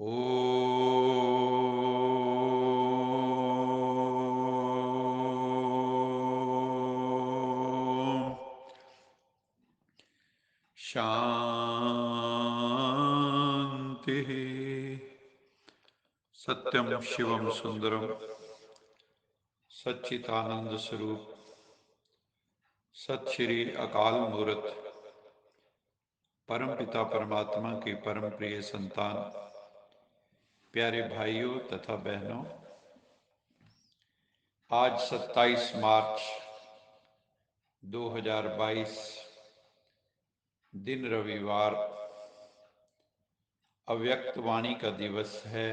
ओम शांति। सत्यम शिवम सुंदरम सच्चिदानंद स्वरूप सत श्री अकाल मूर्त परम पिता परमात्मा के परम प्रिय संतान, प्यारे भाइयों तथा बहनों, आज 27 मार्च 2022 दिन रविवार अव्यक्त वाणी का दिवस है।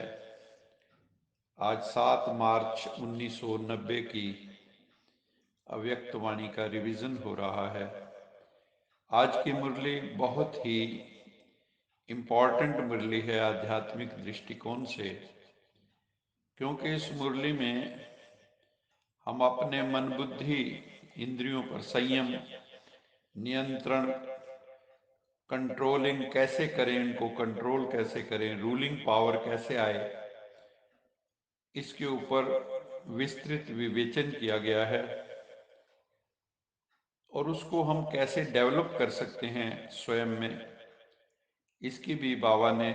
आज 7 मार्च 1990 की अव्यक्त वाणी का रिवीजन हो रहा है। आज की मुरली बहुत ही इम्पॉर्टेंट मुरली है आध्यात्मिक दृष्टिकोण से, क्योंकि इस मुरली में हम अपने मन बुद्धि इंद्रियों पर संयम, नियंत्रण, कंट्रोलिंग कैसे करें, इनको कंट्रोल कैसे करें, रूलिंग पावर कैसे आए, इसके ऊपर विस्तृत विवेचन किया गया है और उसको हम कैसे डेवलप कर सकते हैं स्वयं में, इसकी भी बाबा ने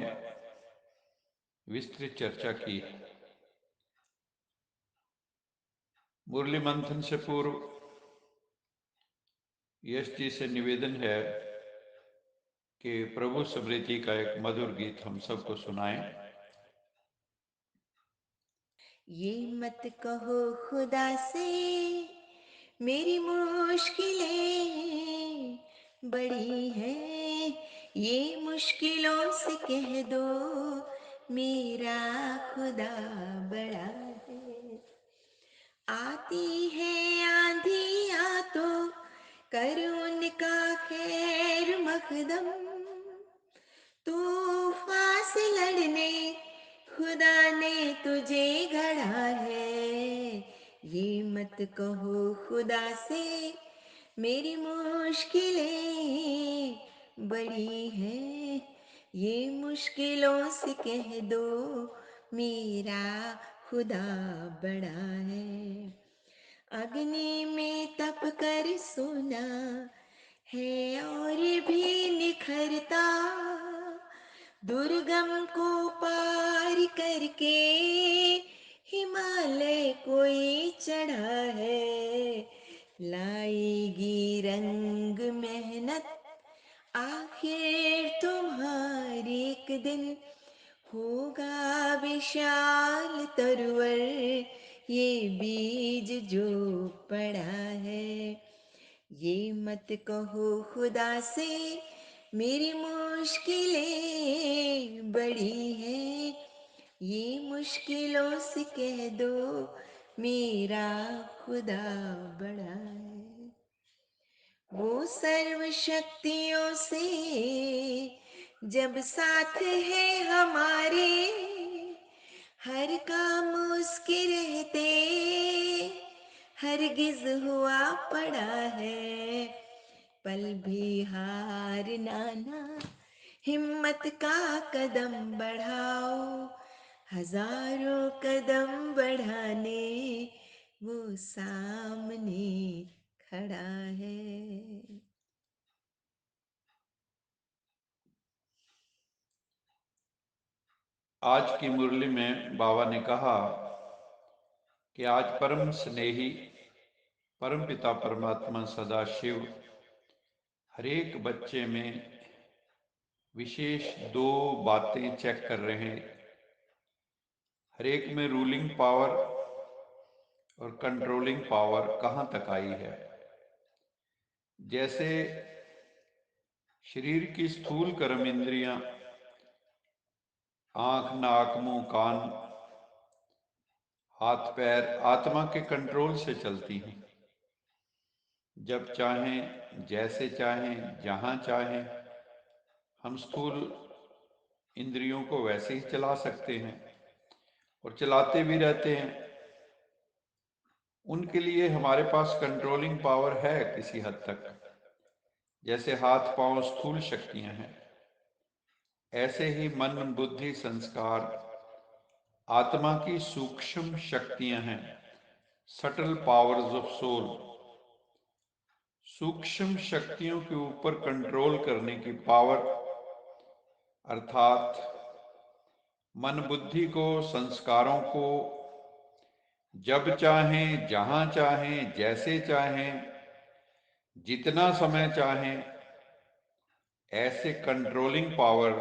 विस्तृत चर्चा की है। मुरली मंथन से पूर्व यश जी से निवेदन है कि प्रभु स्मृति का एक मधुर गीत हम सबको सुनाएं। ये मत कहो खुदा से मेरी मुश्किलें बड़ी हैं, ये मुश्किलों से कह दो मेरा खुदा बड़ा है। आती है आंधियाँ तो कर उनका खैर मकदम, तूफान से लड़ने खुदा ने तुझे गढ़ा है। ये मत कहो खुदा से मेरी मुश्किलें बड़ी हैं, ये मुश्किलों से कह दो मेरा खुदा बड़ा है। अग्नि में तप कर सोना है और भी निखरता, दुर्गम को पार करके हिमालय कोई चढ़ा है। लाएगी रंग मेहनत आखिर तुम्हारी एक दिन, होगा विशाल तरवर ये बीज जो पड़ा है। ये मत कहो खुदा से मेरी मुश्किलें बड़ी हैं, ये मुश्किलों से कह दो मेरा खुदा बड़ा है। वो सर्व शक्तियों से जब साथ है हमारे, हर काम उसके रहते हरगिज हुआ पड़ा है। पल भी हार ना, हिम्मत का कदम बढ़ाओ, हजारों कदम बढ़ाने वो सामने खड़ा है। आज की मुरली में बाबा ने कहा कि आज परम स्नेही परम पिता परमात्मा सदाशिव हरेक बच्चे में विशेष 2 बातें चेक कर रहे हैं। हरेक में रूलिंग पावर और कंट्रोलिंग पावर कहाँ तक आई है। जैसे शरीर की स्थूल कर्म इंद्रियां आंख, नाक, मुंह, कान, हाथ, पैर आत्मा के कंट्रोल से चलती हैं। जब चाहें, जैसे चाहें, जहां चाहें हम स्थूल इंद्रियों को वैसे ही चला सकते हैं और चलाते भी रहते हैं। उनके लिए हमारे पास कंट्रोलिंग पावर है किसी हद तक। जैसे हाथ पांव स्थूल शक्तियां हैं, ऐसे ही मन बुद्धि संस्कार आत्मा की सूक्ष्म शक्तियां हैं, सटल पावर्स ऑफ सोल। सूक्ष्म शक्तियों के ऊपर कंट्रोल करने की पावर, अर्थात मन बुद्धि को, संस्कारों को जब चाहें, जहां चाहें, जैसे चाहें, जितना समय चाहें, ऐसे कंट्रोलिंग पावर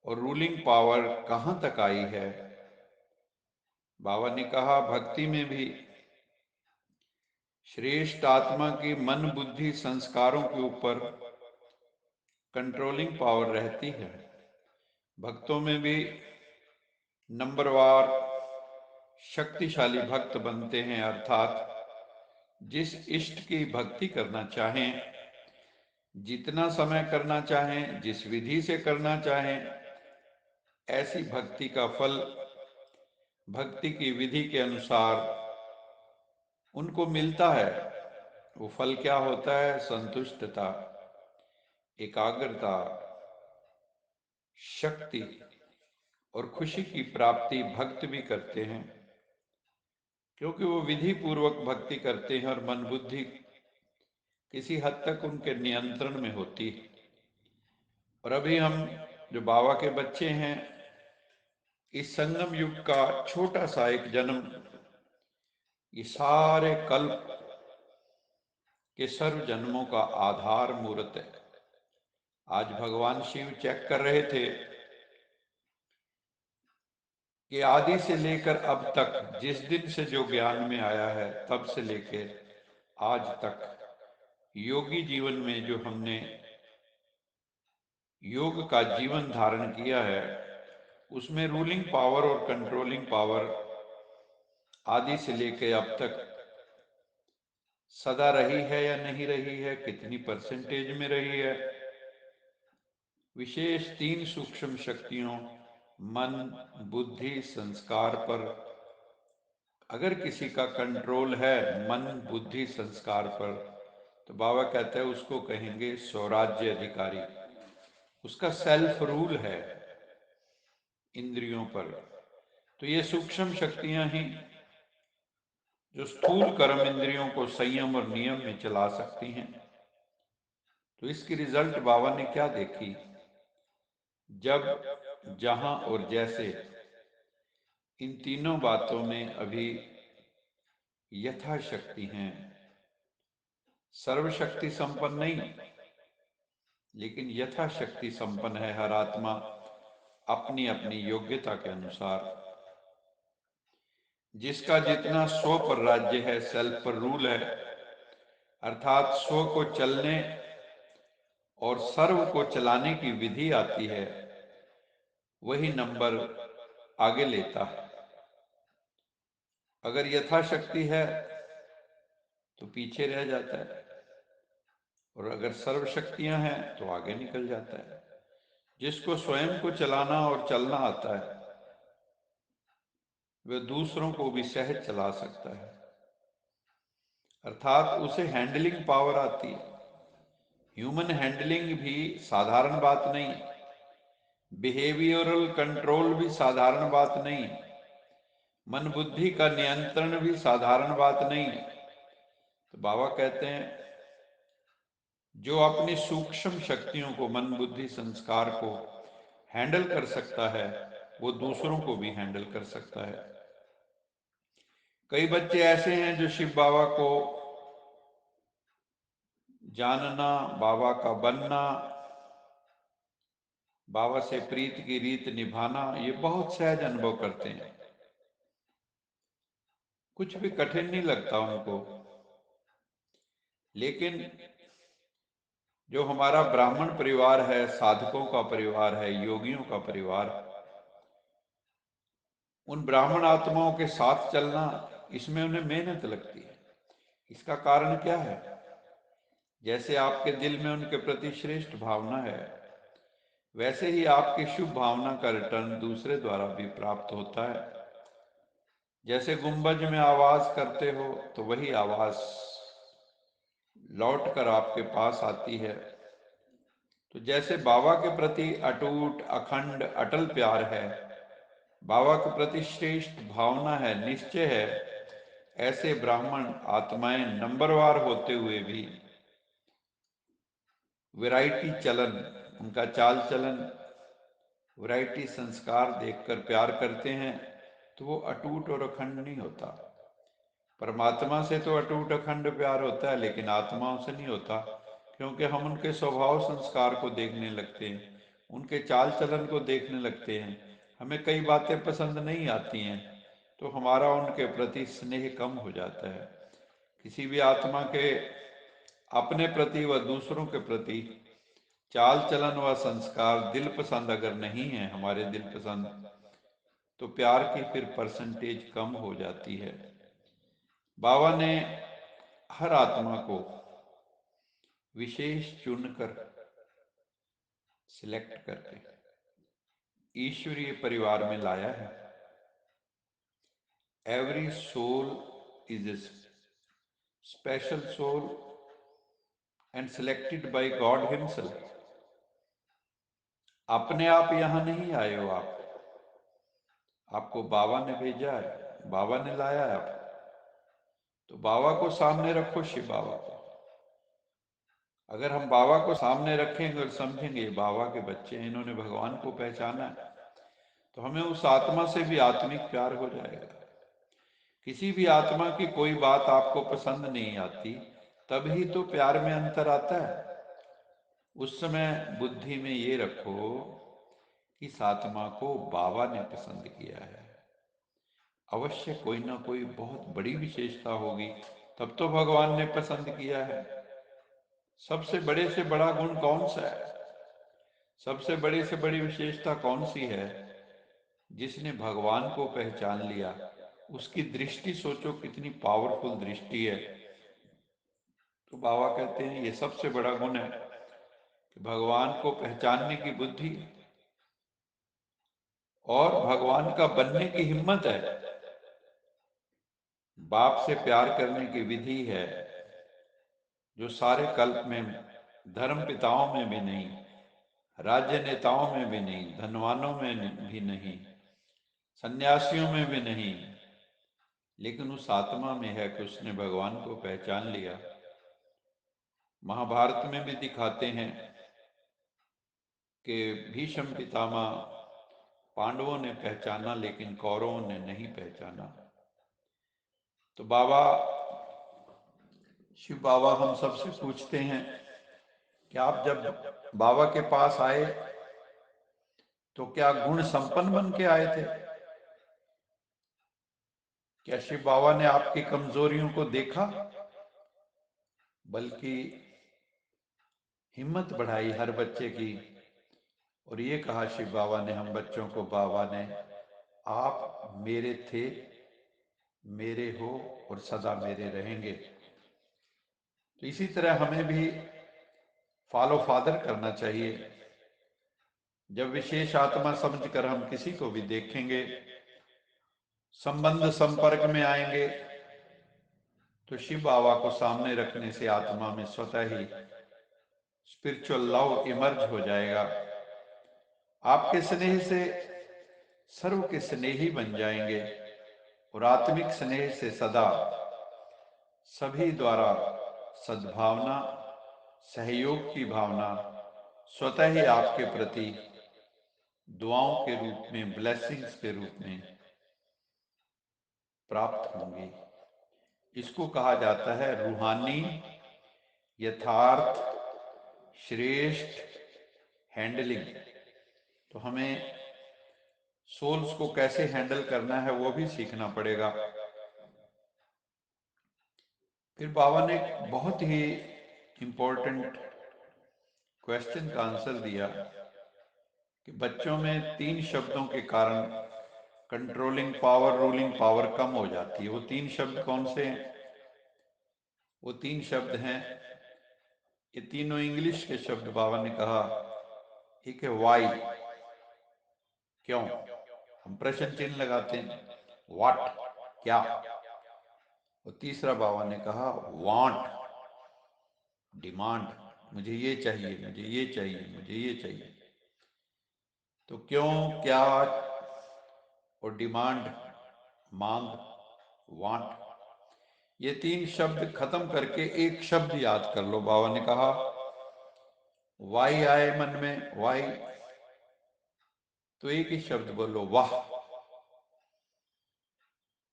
और रूलिंग पावर कहां तक आई है। बाबा ने कहा भक्ति में भी श्रेष्ठ आत्मा की मन बुद्धि संस्कारों के ऊपर कंट्रोलिंग पावर रहती है। भक्तों में भी नंबरवार शक्तिशाली भक्त बनते हैं, अर्थात जिस इष्ट की भक्ति करना चाहें, जितना समय करना चाहें, जिस विधि से करना चाहें, ऐसी भक्ति का फल भक्ति की विधि के अनुसार उनको मिलता है। वो फल क्या होता है? संतुष्टता, एकाग्रता, शक्ति और खुशी की प्राप्ति भक्त भी करते हैं, क्योंकि वो विधि पूर्वक भक्ति करते हैं और मन बुद्धि किसी हद तक उनके नियंत्रण में होती है। और अभी हम जो बाबा के बच्चे हैं, इस संगम युग का छोटा सा एक जन्म ये सारे कल्प के सर्व जन्मों का आधार मूर्त है। आज भगवान शिव चेक कर रहे थे कि आदि से लेकर अब तक, जिस दिन से जो ज्ञान में आया है, तब से लेकर आज तक योगी जीवन में जो हमने योग का जीवन धारण किया है, उसमें रूलिंग पावर और कंट्रोलिंग पावर आदि से लेकर अब तक सदा रही है या नहीं रही है, कितनी परसेंटेज में रही है। विशेष 3 सूक्ष्म शक्तियों मन बुद्धि संस्कार पर अगर किसी का कंट्रोल है, मन बुद्धि संस्कार पर, तो बाबा कहते हैं उसको कहेंगे स्वराज्य अधिकारी। उसका सेल्फ रूल है इंद्रियों पर। तो ये सूक्ष्म शक्तियां ही जो स्थूल कर्म इंद्रियों को संयम और नियम में चला सकती हैं। तो इसकी रिजल्ट बाबा ने क्या देखी? जब, जहां और जैसे, इन तीनों बातों में अभी यथाशक्ति हैं। सर्वशक्ति संपन्न नहीं, लेकिन यथाशक्ति संपन्न है हर आत्मा अपनी अपनी योग्यता के अनुसार। जिसका जितना स्व पर राज्य है, सेल्फ पर रूल है, अर्थात स्व को चलने और सर्व को चलाने की विधि आती है, वही नंबर आगे लेता है। अगर यथाशक्ति है तो पीछे रह जाता है, और अगर सर्व शक्तियां हैं तो आगे निकल जाता है। जिसको स्वयं को चलाना और चलना आता है, वह दूसरों को भी सहज चला सकता है, अर्थात उसे हैंडलिंग पावर आती है। ह्यूमन हैंडलिंग भी साधारण बात नहीं, बिहेवियरल कंट्रोल भी साधारण बात नहीं, मन बुद्धि का नियंत्रण भी साधारण बात नहीं। तो बाबा कहते हैं जो अपनी सूक्ष्म शक्तियों को, मन बुद्धि संस्कार को हैंडल कर सकता है, वो दूसरों को भी हैंडल कर सकता है। कई बच्चे ऐसे हैं जो शिव बाबा को जानना, बाबा का बनना, बाबा से प्रीत की रीत निभाना, ये बहुत सहज अनुभव करते हैं। कुछ भी कठिन नहीं लगता उनको। लेकिन जो हमारा ब्राह्मण परिवार है, साधकों का परिवार है, योगियों का परिवार, उन ब्राह्मण आत्माओं के साथ चलना, इसमें उन्हें मेहनत लगती है। इसका कारण क्या है? जैसे आपके दिल में उनके प्रति श्रेष्ठ भावना है, वैसे ही आपकी शुभ भावना का रिटर्न दूसरे द्वारा भी प्राप्त होता है। जैसे गुंबज में आवाज करते हो तो वही आवाज लौट कर आपके पास आती है। तो जैसे बाबा के प्रति अटूट अखंड अटल प्यार है, बाबा के प्रति श्रेष्ठ भावना है, निश्चय है, ऐसे ब्राह्मण आत्माएं नंबरवार होते हुए भी वैरायटी चलन, उनका चाल चलन, वैरायटी संस्कार देखकर प्यार करते हैं, तो वो अटूट और अखंड नहीं होता। परमात्मा से तो अटूट अखंड प्यार होता है, लेकिन आत्माओं से नहीं होता, क्योंकि हम उनके स्वभाव संस्कार को देखने लगते हैं, उनके चाल चलन को देखने लगते हैं। हमें कई बातें पसंद नहीं आती हैं, तो हमारा उनके प्रति स्नेह कम हो जाता है। किसी भी आत्मा के अपने प्रति व दूसरों के प्रति चाल चलन व संस्कार दिल पसंद अगर नहीं है, हमारे दिल पसंद, तो प्यार की फिर परसेंटेज कम हो जाती है। बाबा ने हर आत्मा को विशेष चुनकर, सिलेक्ट करके ईश्वरीय परिवार में लाया है। Every soul is a special soul and selected by God himself. अपने आप यहां नहीं आए हो आप, आपको बाबा ने भेजा है, बाबा ने लाया है आपको। तो बाबा को सामने रखो, शिव बाबा को। अगर हम बाबा को सामने रखेंगे और समझेंगे बाबा के बच्चे हैं, इन्होंने भगवान को पहचाना है, तो हमें उस आत्मा से भी आत्मिक प्यार हो जाएगा। किसी भी आत्मा की कोई बात आपको पसंद नहीं आती, तभी तो प्यार में अंतर आता है। उस समय बुद्धि में ये रखो कि इस आत्मा को बाबा ने पसंद किया है, अवश्य कोई ना कोई बहुत बड़ी विशेषता होगी, तब तो भगवान ने पसंद किया है। सबसे बड़े से बड़ा गुण कौन सा है, सबसे बड़े से बड़ी विशेषता कौन सी है? जिसने भगवान को पहचान लिया, उसकी दृष्टि सोचो कितनी पावरफुल दृष्टि है। तो बाबा कहते हैं ये सबसे बड़ा गुण है कि भगवान को पहचानने की बुद्धि और भगवान का बनने की हिम्मत है। बाप से प्यार करने की विधि है, जो सारे कल्प में धर्म पिताओं में भी नहीं, राज्य नेताओं में भी नहीं, धनवानों में भी नहीं, सन्यासियों में भी नहीं, लेकिन उस आत्मा में है कि उसने भगवान को पहचान लिया। महाभारत में भी दिखाते हैं कि भीष्म पितामह पांडवों ने पहचाना, लेकिन कौरवों ने नहीं पहचाना। तो बाबा, शिव बाबा हम सबसे पूछते हैं कि आप जब बाबा के पास आए तो क्या गुण संपन्न बन के आए थे? क्या शिव बाबा ने आपकी कमजोरियों को देखा, बल्कि हिम्मत बढ़ाई हर बच्चे की, और ये कहा शिव बाबा ने हम बच्चों को, बाबा ने, आप मेरे थे, मेरे हो और सदा मेरे रहेंगे। तो इसी तरह हमें भी फॉलो फादर करना चाहिए। जब विशेष आत्मा समझकर हम किसी को भी देखेंगे, संबंध संपर्क में आएंगे, तो शिव बाबा को सामने रखने से आत्मा में स्वतः ही स्पिरिचुअल लव इमर्ज हो जाएगा। आपके स्नेह से सर्व के स्नेही बन जाएंगे, और आत्मिक स्नेह से सदा सभी द्वारा सद्भावना, सहयोग की भावना स्वतः ही आपके प्रति दुआओं के रूप में, ब्लेसिंग्स के रूप में प्राप्त होंगी। इसको कहा जाता है रूहानी, यथार्थ, श्रेष्ठ हैंडलिंग। तो हमें सोल्स को कैसे हैंडल करना है वो भी सीखना पड़ेगा। फिर बाबा ने एक बहुत ही इंपॉर्टेंट क्वेश्चन का आंसर दिया कि बच्चों में 3 शब्दों के कारण कंट्रोलिंग पावर, रूलिंग पावर कम हो जाती है। वो 3 शब्द कौन से हैं? वो 3 शब्द हैं, ये तीनों इंग्लिश के शब्द। बाबा ने कहा, एक है वाई, क्यों, हम प्रश्न चिन्ह लगाते हैं, व्हाट, क्या। और तीसरा बाबा ने कहा वांट, डिमांड। मुझे ये चाहिए, मुझे ये चाहिए, मुझे ये चाहिए। तो क्यों, क्या और डिमांड, मांग, वांट, ये तीन शब्द खत्म करके एक शब्द याद कर लो। बाबा ने कहा वाई आए मन में, वाई, तो एक ही शब्द बोलो, वाह।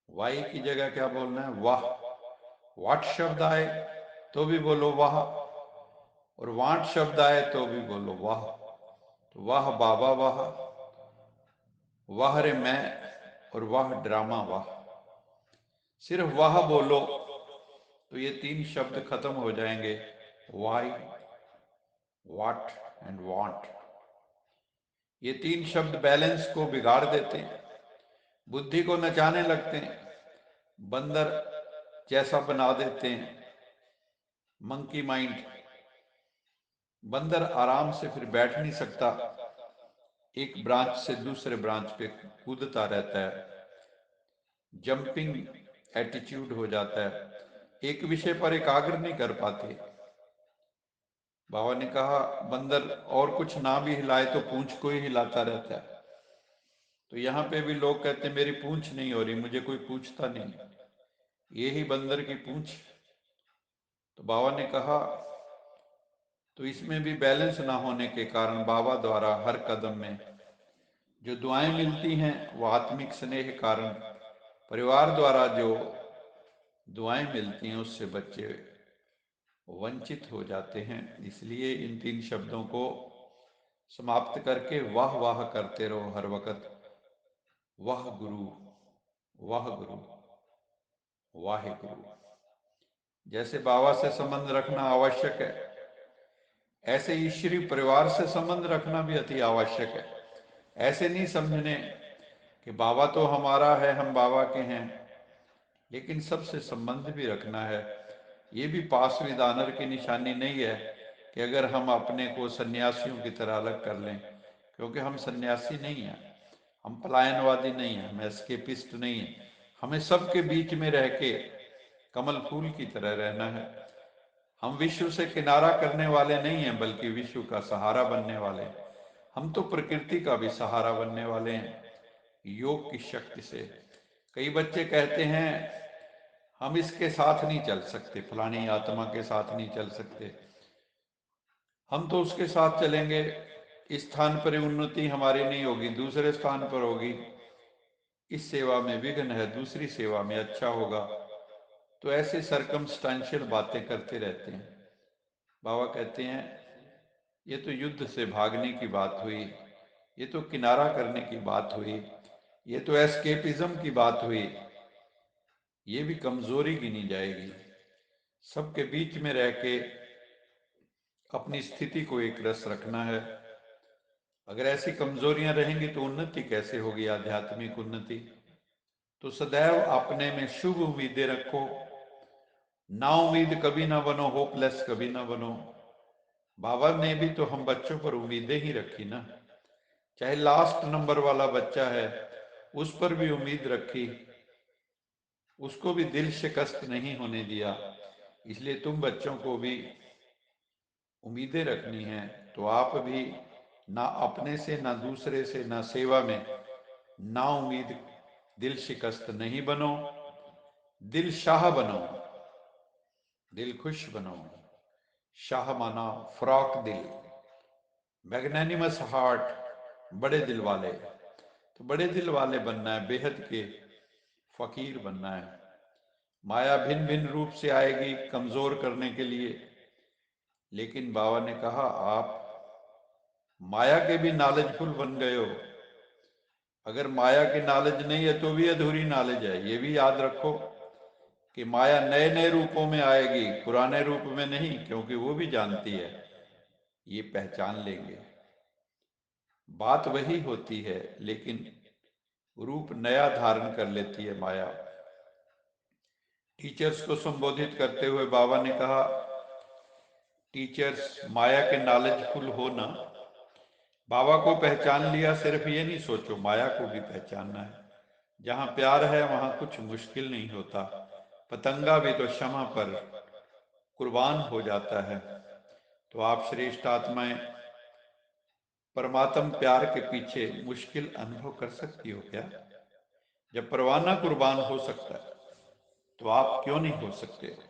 वाई की जगह क्या बोलना है, वाह। वाट शब्द आए तो भी बोलो वाह, और वांट शब्द आए तो भी बोलो वाह। तो वाह बाबा वाह, वाह रे मैं, और वाह ड्रामा वाह। सिर्फ वाह बोलो तो ये तीन शब्द खत्म हो जाएंगे, वाई, वाट एंड वांट। ये तीन शब्द बैलेंस को बिगाड़ देते हैं, बुद्धि को नचाने लगते हैं, बंदर जैसा बना देते हैं, मंकी माइंड। बंदर आराम से फिर बैठ नहीं सकता, एक ब्रांच से दूसरे ब्रांच पे कूदता रहता है, जंपिंग एटीट्यूड हो जाता है, एक विषय पर एकाग्र नहीं कर पाते। बाबा ने कहा बंदर और कुछ ना भी हिलाए तो पूंछ को ही हिलाता रहता है। तो यहाँ पे भी लोग कहते हैं मेरी पूंछ नहीं हो रही, मुझे कोई पूछता नहीं, यही बंदर की पूंछ। तो बाबा ने कहा तो इसमें भी बैलेंस ना होने के कारण बाबा द्वारा हर कदम में जो दुआएं मिलती हैं वो आत्मिक स्नेह के कारण, परिवार द्वारा जो दुआएं मिलती हैं उससे बच्चे वंचित हो जाते हैं। इसलिए इन तीन शब्दों को समाप्त करके वाह वाह करते रहो हर वक्त, वाह गुरु, वाह गुरु, वाहे गुरु। जैसे बाबा से संबंध रखना आवश्यक है, ऐसे ईश्वरीय परिवार से संबंध रखना भी अति आवश्यक है। ऐसे नहीं समझने कि बाबा तो हमारा है, हम बाबा के हैं, लेकिन सबसे संबंध भी रखना है। ये भी पास विद ऑनर की निशानी नहीं है कि अगर हम अपने को सन्यासियों की तरह अलग कर लें, क्योंकि हम सन्यासी नहीं हैं, हम पलायनवादी नहीं हैं, हम एस्केपिस्ट नहीं हैं। हमें सबके बीच में रह के कमल फूल की तरह रहना है। हम विश्व से किनारा करने वाले नहीं हैं, बल्कि विश्व का सहारा बनने वाले हैं। हम तो प्रकृति का भी सहारा बनने वाले हैं योग की शक्ति से। कई बच्चे कहते हैं हम इसके साथ नहीं चल सकते, फलानी आत्मा के साथ नहीं चल सकते, हम तो उसके साथ चलेंगे, इस स्थान पर उन्नति हमारी नहीं होगी, दूसरे स्थान पर होगी, इस सेवा में विघ्न है, दूसरी सेवा में अच्छा होगा। तो ऐसे सरकमस्टांशियल बातें करते रहते हैं। बाबा कहते हैं ये तो युद्ध से भागने की बात हुई, ये तो किनारा करने की बात हुई, ये तो एस्केपिज्म की बात हुई, ये भी कमजोरी गिनी जाएगी। सबके बीच में रह के अपनी स्थिति को एक रस रखना है। अगर ऐसी कमजोरियां रहेंगी तो उन्नति कैसे होगी, आध्यात्मिक उन्नति। तो सदैव अपने में शुभ उम्मीदें रखो, ना उम्मीद कभी ना बनो, होपलेस कभी ना बनो। बाबा ने भी तो हम बच्चों पर उम्मीदें ही रखी ना, चाहे लास्ट नंबर वाला बच्चा है उस पर भी उम्मीद रखी, उसको भी दिल शिकस्त नहीं होने दिया। इसलिए तुम बच्चों को भी उम्मीदें रखनी है। तो आप भी ना अपने से, ना दूसरे से, ना सेवा में ना उम्मीद, दिल शिकस्त नहीं बनो, दिल शाह बनो, दिल खुश बनो। शाह माना फ्रॉक दिल, मैग्नेनिमस हार्ट, बड़े दिल वाले। तो बड़े दिल वाले बनना है, बेहद के फकीर बनना है। माया भिन्न भिन्न रूप से आएगी कमजोर करने के लिए, लेकिन बाबा ने कहा आप माया के भी नॉलेजफुल बन गए हो। अगर माया की नॉलेज नहीं है तो भी अधूरी नॉलेज है। ये भी याद रखो कि माया नए नए रूपों में आएगी, पुराने रूप में नहीं, क्योंकि वो भी जानती है। ये पहचान लेंगे, बात वही होती है, लेकिन रूप नया धारण कर लेती है माया। टीचर्स को संबोधित करते हुए बाबा ने कहा टीचर्स माया के नॉलेजफुल हो ना, बाबा को पहचान लिया, सिर्फ ये नहीं सोचो माया को भी पहचानना है। जहाँ प्यार है वहाँ कुछ मुश्किल नहीं होता। पतंगा भी तो क्षमा पर कुर्बान हो जाता है। तो आप श्रेष्ठ आत्माएं परमात्म प्यार के पीछे मुश्किल अनुभव कर सकती हो क्या? जब परवाना कुर्बान हो सकता है तो आप क्यों नहीं हो सकते हो?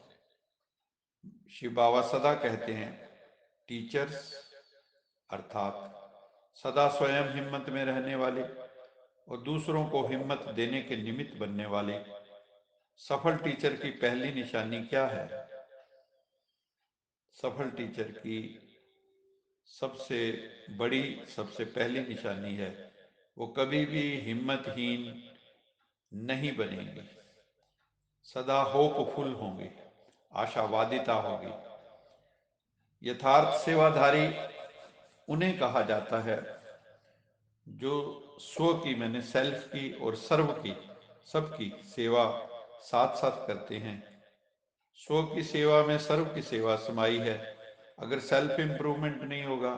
शिव बाबा सदा कहते हैं, टीचर्स अर्थात सदा स्वयं हिम्मत में रहने वाली और दूसरों को हिम्मत देने के निमित्त बनने वाली सफल टीचर की पहली निशानी क्या है? सफल टीचर की सबसे बड़ी, सबसे पहली निशानी है, वो कभी भी हिम्मतहीन नहीं बनेंगी, सदा होपफुल होंगी, आशावादिता होगी। यथार्थ सेवाधारी उन्हें कहा जाता है जो स्व की, मैंने सेल्फ की और सर्व की, सबकी सेवा साथ साथ करते हैं। स्व की सेवा में सर्व की सेवा समाई है। अगर सेल्फ इम्प्रूवमेंट नहीं होगा,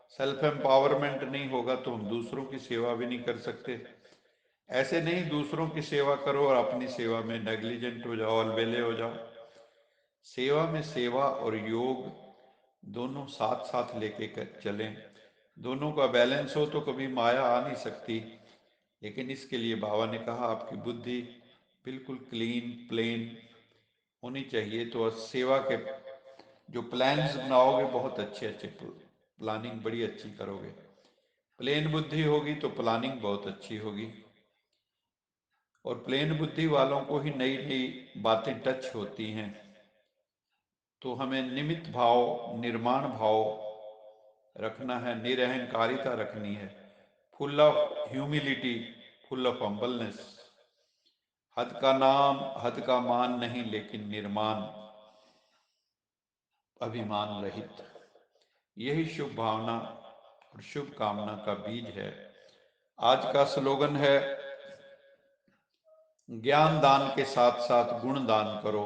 सेल्फ एम्पावरमेंट नहीं होगा, तो हम दूसरों की सेवा भी नहीं कर सकते। ऐसे नहीं दूसरों की सेवा करो और अपनी सेवा में नेग्लिजेंट हो जाओ, अलबेले हो जाओ। सेवा में सेवा और योग दोनों साथ साथ लेके चलें। दोनों का बैलेंस हो तो कभी माया आ नहीं सकती। लेकिन इसके लिए बाबा ने कहा आपकी बुद्धि बिल्कुल क्लीन प्लेन होनी चाहिए, तो सेवा के जो प्लान्स बनाओगे बहुत अच्छे अच्छे, प्लानिंग बड़ी अच्छी करोगे। प्लेन बुद्धि होगी तो प्लानिंग बहुत अच्छी होगी। और प्लेन बुद्धि वालों को ही नई नई बातें टच होती हैं। तो हमें निमित्त भाव, निर्माण भाव रखना है, निरहंकारिता रखनी है, full of humility, full of humbleness. हद का नाम, हद का मान नहीं, लेकिन निर्माण, अभिमान रहित। यही शुभ भावना और शुभ कामना का बीज है। आज का स्लोगन है, ज्ञान दान के साथ साथ गुण दान करो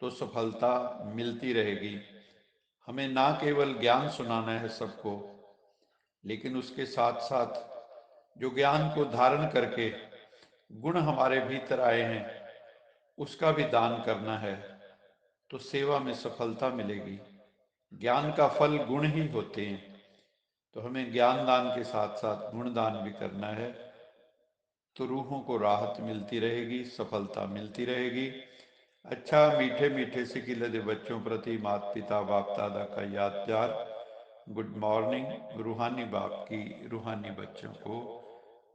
तो सफलता मिलती रहेगी। हमें ना केवल ज्ञान सुनाना है सबको, लेकिन उसके साथ साथ जो ज्ञान को धारण करके गुण हमारे भीतर आए हैं उसका भी दान करना है, तो सेवा में सफलता मिलेगी। ज्ञान का फल गुण ही होते हैं, तो हमें ज्ञान दान के साथ साथ गुण दान भी करना है, तो रूहों को राहत मिलती रहेगी, सफलता मिलती रहेगी। अच्छा, मीठे मीठे सिकिलदे बच्चों प्रति माता पिता बाप दादा का याद प्यार। Good morning. रूहानी बाप की रूहानी बच्चों को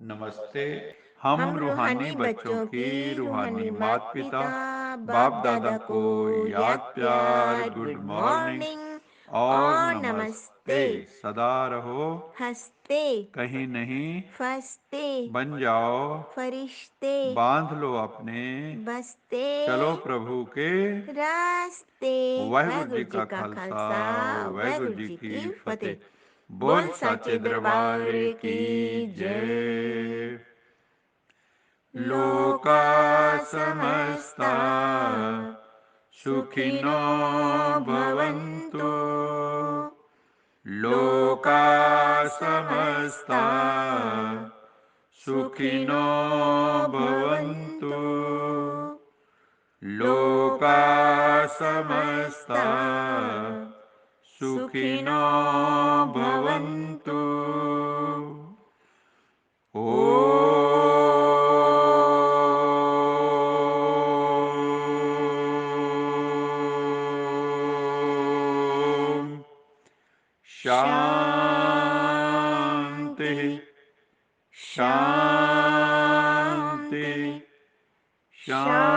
नमस्ते। हम हम रूहानी रूहानी बच्चों बच्चों की की रूहानी रूहानी माता माता पिता पिता बाप बाप दादा दादा को को याद याद प्यार, प्यार, गुड गुड मॉर्निंग मॉर्निंग और और नमस्ते। नमस्ते। सदा रहो हंसते कहीं नहीं, फंसते बन जाओ फरिश्ते, बांध लो अपने, बसते चलो प्रभु के रास्ते। वाहिगुरु जी वाहिगुरु जी का का खालसा, खालसा, वाहिगुरु वाहिगुरु जी जी की की फतेह। फतेह। बोल बोल साचे साचे दरबार दरबार की की जय। जय। लोका लोका समस्ता समस्ता सुखिनो सुखिनो भवन्तु। भवन्तु। लोका लोका समस्ता समस्ता सुखिनो सुखिनो भवन्तु। भवन्तु। लोका लोका समस्ता समस्ता सुखिनो सुखिनो भवन्तु। भवन्तु। ओम शांति शांति शांति शांति शांति।